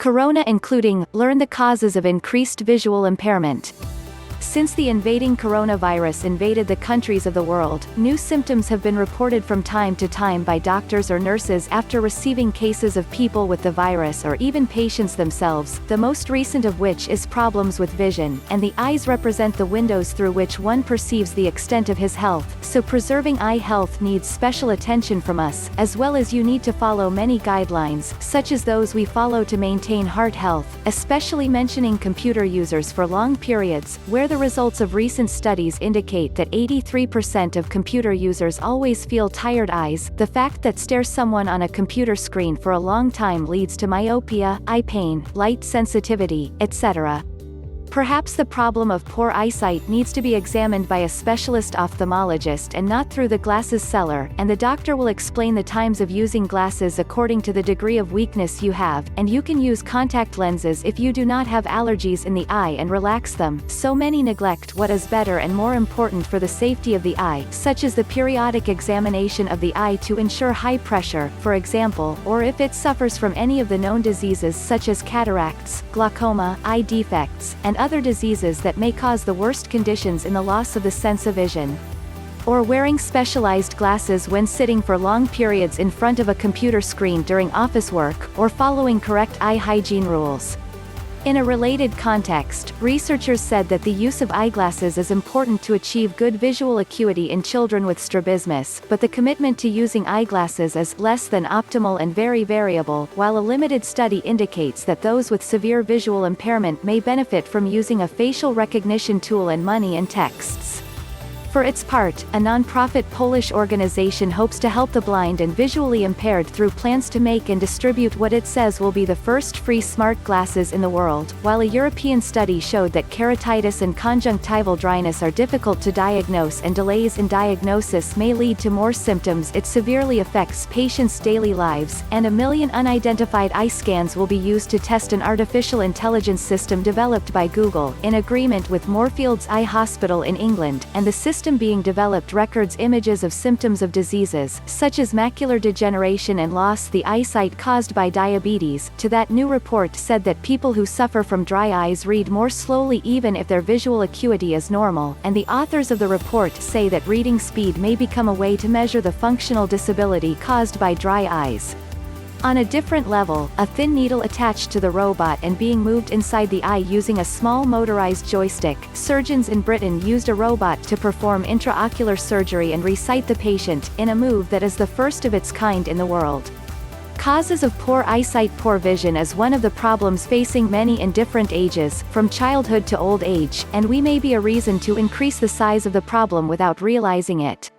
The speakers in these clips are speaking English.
Corona including, learn the causes of increased visual impairment. Since the invading coronavirus invaded the countries of the world, new symptoms have been reported from time to time by doctors or nurses after receiving cases of people with the virus or even patients themselves, the most recent of which is problems with vision, and the eyes represent the windows through which one perceives the extent of his health, so preserving eye health needs special attention from us, as well as you need to follow many guidelines, such as those we follow to maintain heart health, especially mentioning computer users for long periods, where the results of recent studies indicate that 83% of computer users always feel tired eyes. The fact that stare someone on a computer screen for a long time leads to myopia, eye pain, light sensitivity, etc. Perhaps the problem of poor eyesight needs to be examined by a specialist ophthalmologist and not through the glasses seller, and the doctor will explain the times of using glasses according to the degree of weakness you have, and you can use contact lenses if you do not have allergies in the eye and relax them. So many neglect what is better and more important for the safety of the eye, such as the periodic examination of the eye to ensure high pressure, for example, or if it suffers from any of the known diseases such as cataracts, glaucoma, eye defects, and other diseases that may cause the worst conditions in the loss of the sense of vision. Or wearing specialized glasses when sitting for long periods in front of a computer screen during office work, or following correct eye hygiene rules. In a related context, researchers said that the use of eyeglasses is important to achieve good visual acuity in children with strabismus, but the commitment to using eyeglasses is less than optimal and very variable, while a limited study indicates that those with severe visual impairment may benefit from using a facial recognition tool and money and texts. For its part, a non-profit Polish organization hopes to help the blind and visually impaired through plans to make and distribute what it says will be the first free smart glasses in the world. While a European study showed that keratitis and conjunctival dryness are difficult to diagnose and delays in diagnosis may lead to more symptoms, it severely affects patients' daily lives, and 1 million unidentified eye scans will be used to test an artificial intelligence system developed by Google, in agreement with Moorfields Eye Hospital in England, and the system being developed records images of symptoms of diseases, such as macular degeneration and loss the eyesight caused by diabetes. To that new report said that people who suffer from dry eyes read more slowly even if their visual acuity is normal, and the authors of the report say that reading speed may become a way to measure the functional disability caused by dry eyes. On a different level, a thin needle attached to the robot and being moved inside the eye using a small motorized joystick. Surgeons in Britain used a robot to perform intraocular surgery and resight the patient, in a move that is the first of its kind in the world. Causes of poor eyesight. Poor vision is one of the problems facing many in different ages, from childhood to old age, and we may be a reason to increase the size of the problem without realizing it.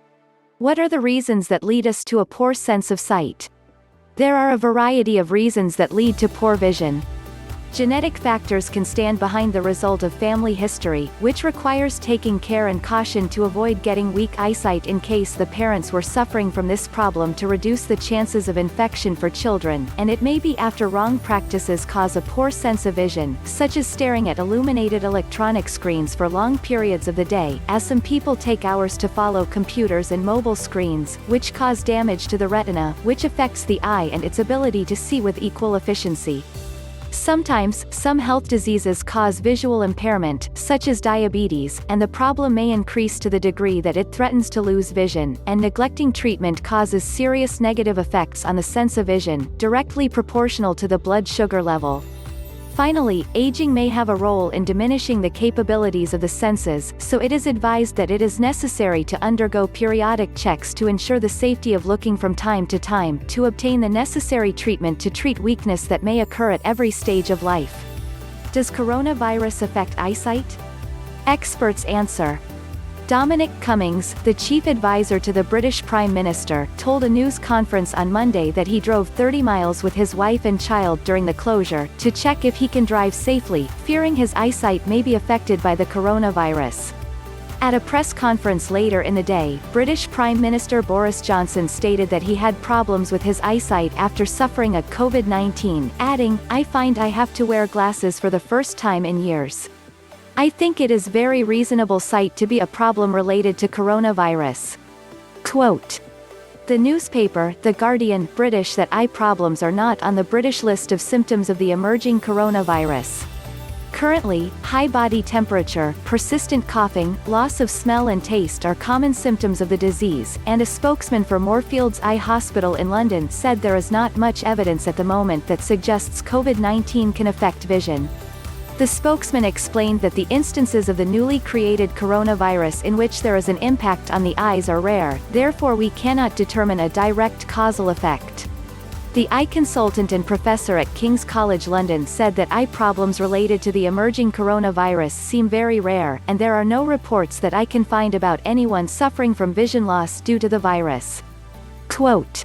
What are the reasons that lead us to a poor sense of sight? There are a variety of reasons that lead to poor vision. Genetic factors can stand behind the result of family history, which requires taking care and caution to avoid getting weak eyesight in case the parents were suffering from this problem to reduce the chances of infection for children, and it may be after wrong practices cause a poor sense of vision, such as staring at illuminated electronic screens for long periods of the day, as some people take hours to follow computers and mobile screens, which cause damage to the retina, which affects the eye and its ability to see with equal efficiency. Sometimes, some health diseases cause visual impairment, such as diabetes, and the problem may increase to the degree that it threatens to lose vision, and neglecting treatment causes serious negative effects on the sense of vision, directly proportional to the blood sugar level. Finally, aging may have a role in diminishing the capabilities of the senses, so it is advised that it is necessary to undergo periodic checks to ensure the safety of looking from time to time, to obtain the necessary treatment to treat weakness that may occur at every stage of life. Does coronavirus affect eyesight? Experts answer. Dominic Cummings, the chief advisor to the British Prime Minister, told a news conference on Monday that he drove 30 miles with his wife and child during the closure, to check if he can drive safely, fearing his eyesight may be affected by the coronavirus. At a press conference later in the day, British Prime Minister Boris Johnson stated that he had problems with his eyesight after suffering a COVID-19, adding, "I find I have to wear glasses for the first time in years. I think it is very reasonable sight to be a problem related to coronavirus." Quote, The newspaper, The Guardian, British that eye problems are not on the British list of symptoms of the emerging coronavirus. Currently, high body temperature, persistent coughing, loss of smell and taste are common symptoms of the disease, and a spokesman for Moorfields Eye Hospital in London said there is not much evidence at the moment that suggests COVID-19 can affect vision. The spokesman explained that the instances of the newly created coronavirus in which there is an impact on the eyes are rare, therefore we cannot determine a direct causal effect. The eye consultant and professor at King's College London said that eye problems related to the emerging coronavirus seem very rare, and there are no reports that I can find about anyone suffering from vision loss due to the virus. Quote.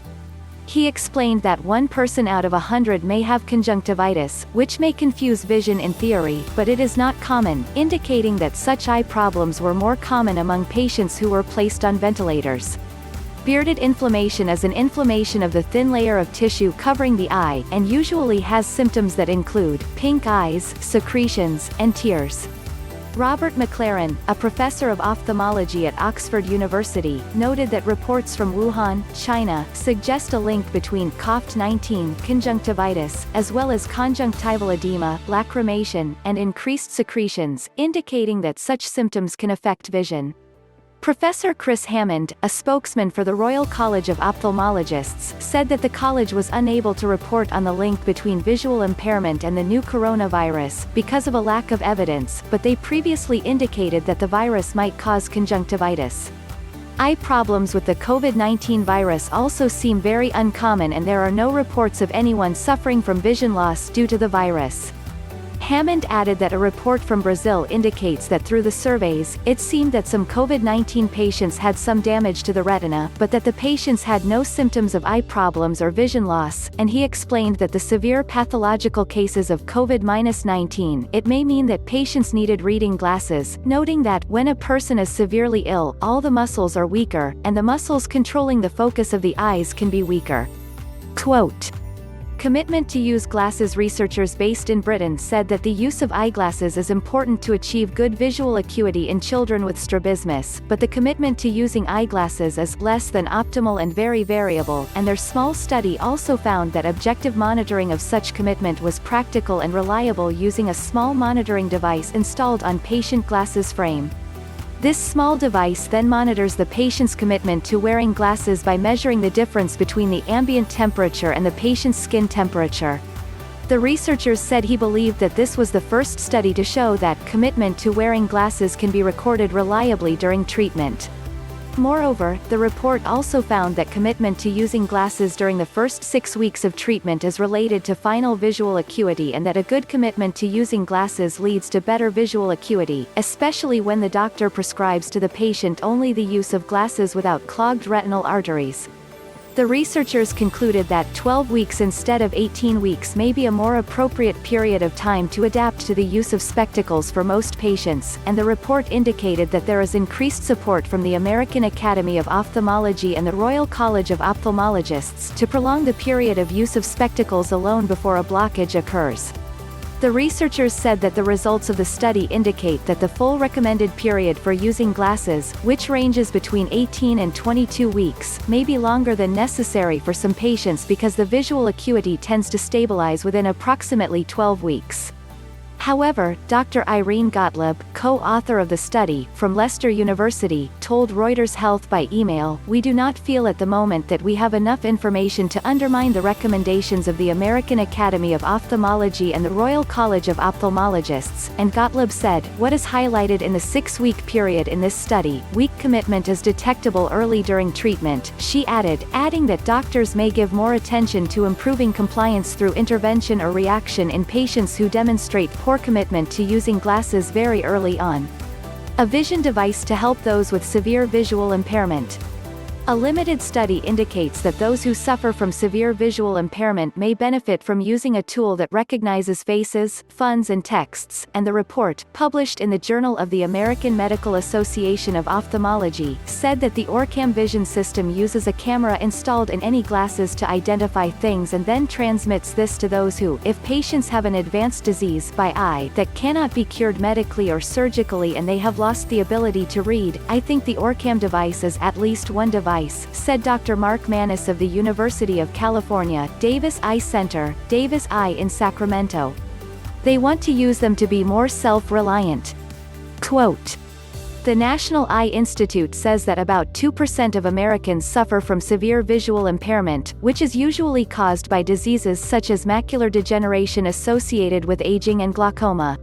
He explained that 1 person out of 100 may have conjunctivitis, which may confuse vision in theory, but it is not common, indicating that such eye problems were more common among patients who were placed on ventilators. Bearded inflammation is an inflammation of the thin layer of tissue covering the eye, and usually has symptoms that include pink eyes, secretions, and tears. Robert McLaren, a professor of ophthalmology at Oxford University, noted that reports from Wuhan, China, suggest a link between COVID-19 conjunctivitis, as well as conjunctival edema, lacrimation, and increased secretions, indicating that such symptoms can affect vision. Professor Chris Hammond, a spokesman for the Royal College of Ophthalmologists, said that the college was unable to report on the link between visual impairment and the new coronavirus, because of a lack of evidence, but they previously indicated that the virus might cause conjunctivitis. Eye problems with the COVID-19 virus also seem very uncommon, and there are no reports of anyone suffering from vision loss due to the virus. Hammond added that a report from Brazil indicates that through the surveys, it seemed that some COVID-19 patients had some damage to the retina, but that the patients had no symptoms of eye problems or vision loss, and he explained that the severe pathological cases of COVID-19, it may mean that patients needed reading glasses, noting that, when a person is severely ill, all the muscles are weaker, and the muscles controlling the focus of the eyes can be weaker. Quote. Commitment to use glasses. Researchers based in Britain said that the use of eyeglasses is important to achieve good visual acuity in children with strabismus, but the commitment to using eyeglasses is less than optimal and very variable, and their small study also found that objective monitoring of such commitment was practical and reliable using a small monitoring device installed on patient glasses frame. This small device then monitors the patient's commitment to wearing glasses by measuring the difference between the ambient temperature and the patient's skin temperature. The researchers said he believed that this was the first study to show that commitment to wearing glasses can be recorded reliably during treatment. Moreover, the report also found that commitment to using glasses during the first 6 weeks of treatment is related to final visual acuity, and that a good commitment to using glasses leads to better visual acuity, especially when the doctor prescribes to the patient only the use of glasses without clogged retinal arteries. The researchers concluded that 12 weeks instead of 18 weeks may be a more appropriate period of time to adapt to the use of spectacles for most patients, and the report indicated that there is increased support from the American Academy of Ophthalmology and the Royal College of Ophthalmologists to prolong the period of use of spectacles alone before a blockage occurs. The researchers said that the results of the study indicate that the full recommended period for using glasses, which ranges between 18 and 22 weeks, may be longer than necessary for some patients because the visual acuity tends to stabilize within approximately 12 weeks. However, Dr. Irene Gottlieb, co-author of the study, from Leicester University, told Reuters Health by email, "We do not feel at the moment that we have enough information to undermine the recommendations of the American Academy of Ophthalmology and the Royal College of Ophthalmologists," and Gottlieb said, "What is highlighted in the 6-week period in this study, weak commitment is detectable early during treatment," she added, adding that doctors may give more attention to improving compliance through intervention or reaction in patients who demonstrate poor commitment to using glasses very early on. A vision device to help those with severe visual impairment. A limited study indicates that those who suffer from severe visual impairment may benefit from using a tool that recognizes faces, fonts and texts, and the report, published in the Journal of the American Medical Association of Ophthalmology, said that the Orcam vision system uses a camera installed in any glasses to identify things and then transmits this to those who, if patients have an advanced disease by eye that cannot be cured medically or surgically and they have lost the ability to read. I think the Orcam device is at least one device device, said Dr. Mark Manis of the University of California, Davis Eye Center, Davis Eye in Sacramento. They want to use them to be more self-reliant. Quote, "The National Eye Institute says that about 2% of Americans suffer from severe visual impairment, which is usually caused by diseases such as macular degeneration associated with aging and glaucoma.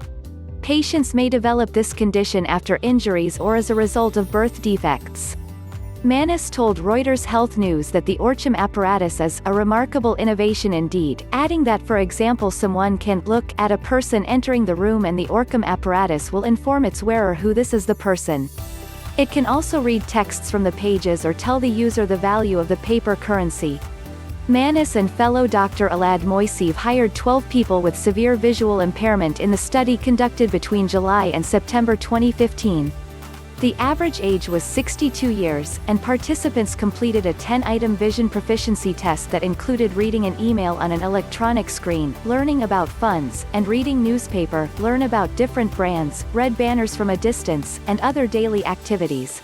Patients may develop this condition after injuries or as a result of birth defects." Manis told Reuters Health News that the Orcham apparatus is a remarkable innovation indeed, adding that for example someone can look at a person entering the room and the Orcham apparatus will inform its wearer who this is the person. It can also read texts from the pages or tell the user the value of the paper currency. Manis and fellow Dr. Elad Moiseev hired 12 people with severe visual impairment in the study conducted between July and September 2015. The average age was 62 years, and participants completed a 10-item vision proficiency test that included reading an email on an electronic screen, learning about funds, and reading newspaper, learn about different brands, read banners from a distance, and other daily activities.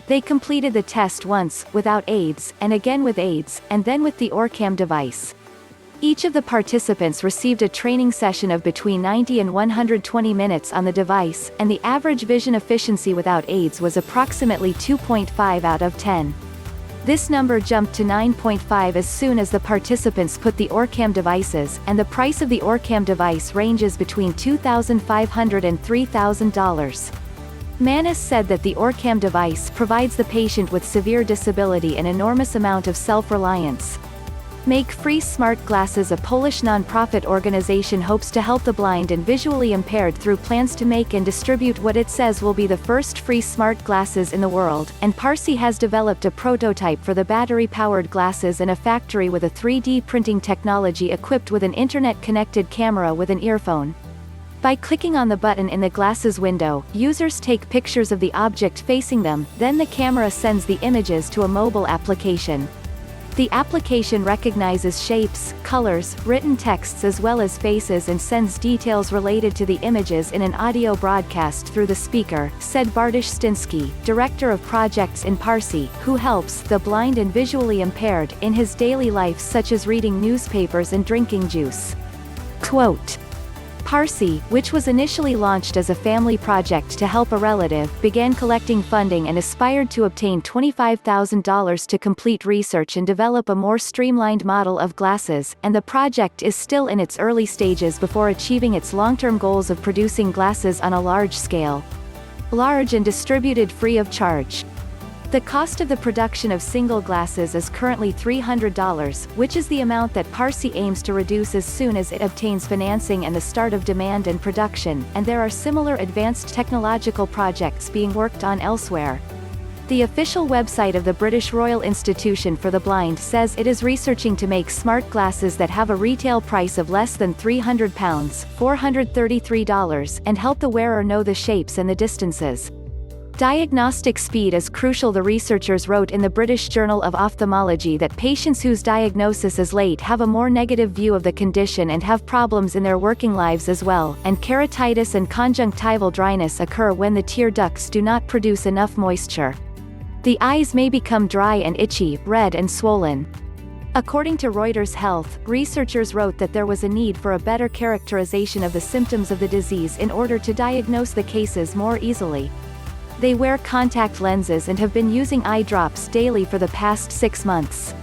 They completed the test once, without aids, and again with aids, and then with the Orcham device. Each of the participants received a training session of between 90 and 120 minutes on the device, and the average vision efficiency without aids was approximately 2.5 out of 10. This number jumped to 9.5 as soon as the participants put the Orcham devices, and the price of the Orcham device ranges between $2,500 and $3,000. Manis said that the Orcham device provides the patient with severe disability an enormous amount of self-reliance. Make Free Smart Glasses. A Polish non-profit organization hopes to help the blind and visually impaired through plans to make and distribute what it says will be the first free smart glasses in the world, and Parsi has developed a prototype for the battery-powered glasses in a factory with a 3D printing technology equipped with an internet-connected camera with an earphone. By clicking on the button in the glasses window, users take pictures of the object facing them, then the camera sends the images to a mobile application. The application recognizes shapes, colors, written texts as well as faces and sends details related to the images in an audio broadcast through the speaker, said Bartosz Stinsky, director of projects in Parsi, who helps the blind and visually impaired in his daily life such as reading newspapers and drinking juice. Quote, "Parsi, which was initially launched as a family project to help a relative, began collecting funding and aspired to obtain $25,000 to complete research and develop a more streamlined model of glasses, and the project is still in its early stages before achieving its long-term goals of producing glasses on a large scale. Large and distributed free of charge." The cost of the production of single glasses is currently $300, which is the amount that Parsi aims to reduce as soon as it obtains financing and the start of demand and production, and there are similar advanced technological projects being worked on elsewhere. The official website of the British Royal Institution for the Blind says it is researching to make smart glasses that have a retail price of less than £300, $433, and help the wearer know the shapes and the distances. Diagnostic speed is crucial. The researchers wrote in the British Journal of Ophthalmology that patients whose diagnosis is late have a more negative view of the condition and have problems in their working lives as well, and keratitis and conjunctival dryness occur when the tear ducts do not produce enough moisture. The eyes may become dry and itchy, red and swollen. According to Reuters Health, researchers wrote that there was a need for a better characterization of the symptoms of the disease in order to diagnose the cases more easily. They wear contact lenses and have been using eye drops daily for the past 6 months.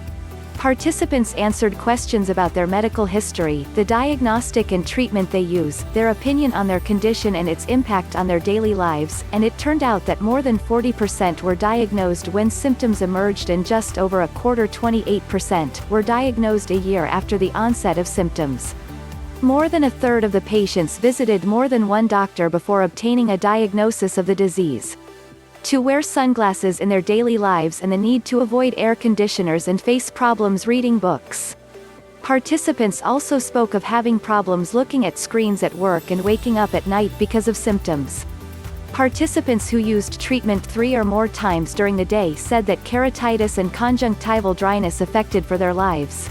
Participants answered questions about their medical history, the diagnostic and treatment they use, their opinion on their condition and its impact on their daily lives, and it turned out that more than 40% were diagnosed when symptoms emerged and just over a quarter, 28%, were diagnosed a year after the onset of symptoms. More than a third of the patients visited more than one doctor before obtaining a diagnosis of the disease. To wear sunglasses in their daily lives and the need to avoid air conditioners and face problems reading books. Participants also spoke of having problems looking at screens at work and waking up at night because of symptoms. Participants who used treatment 3 or more times during the day said that keratitis and conjunctival dryness affected for their lives.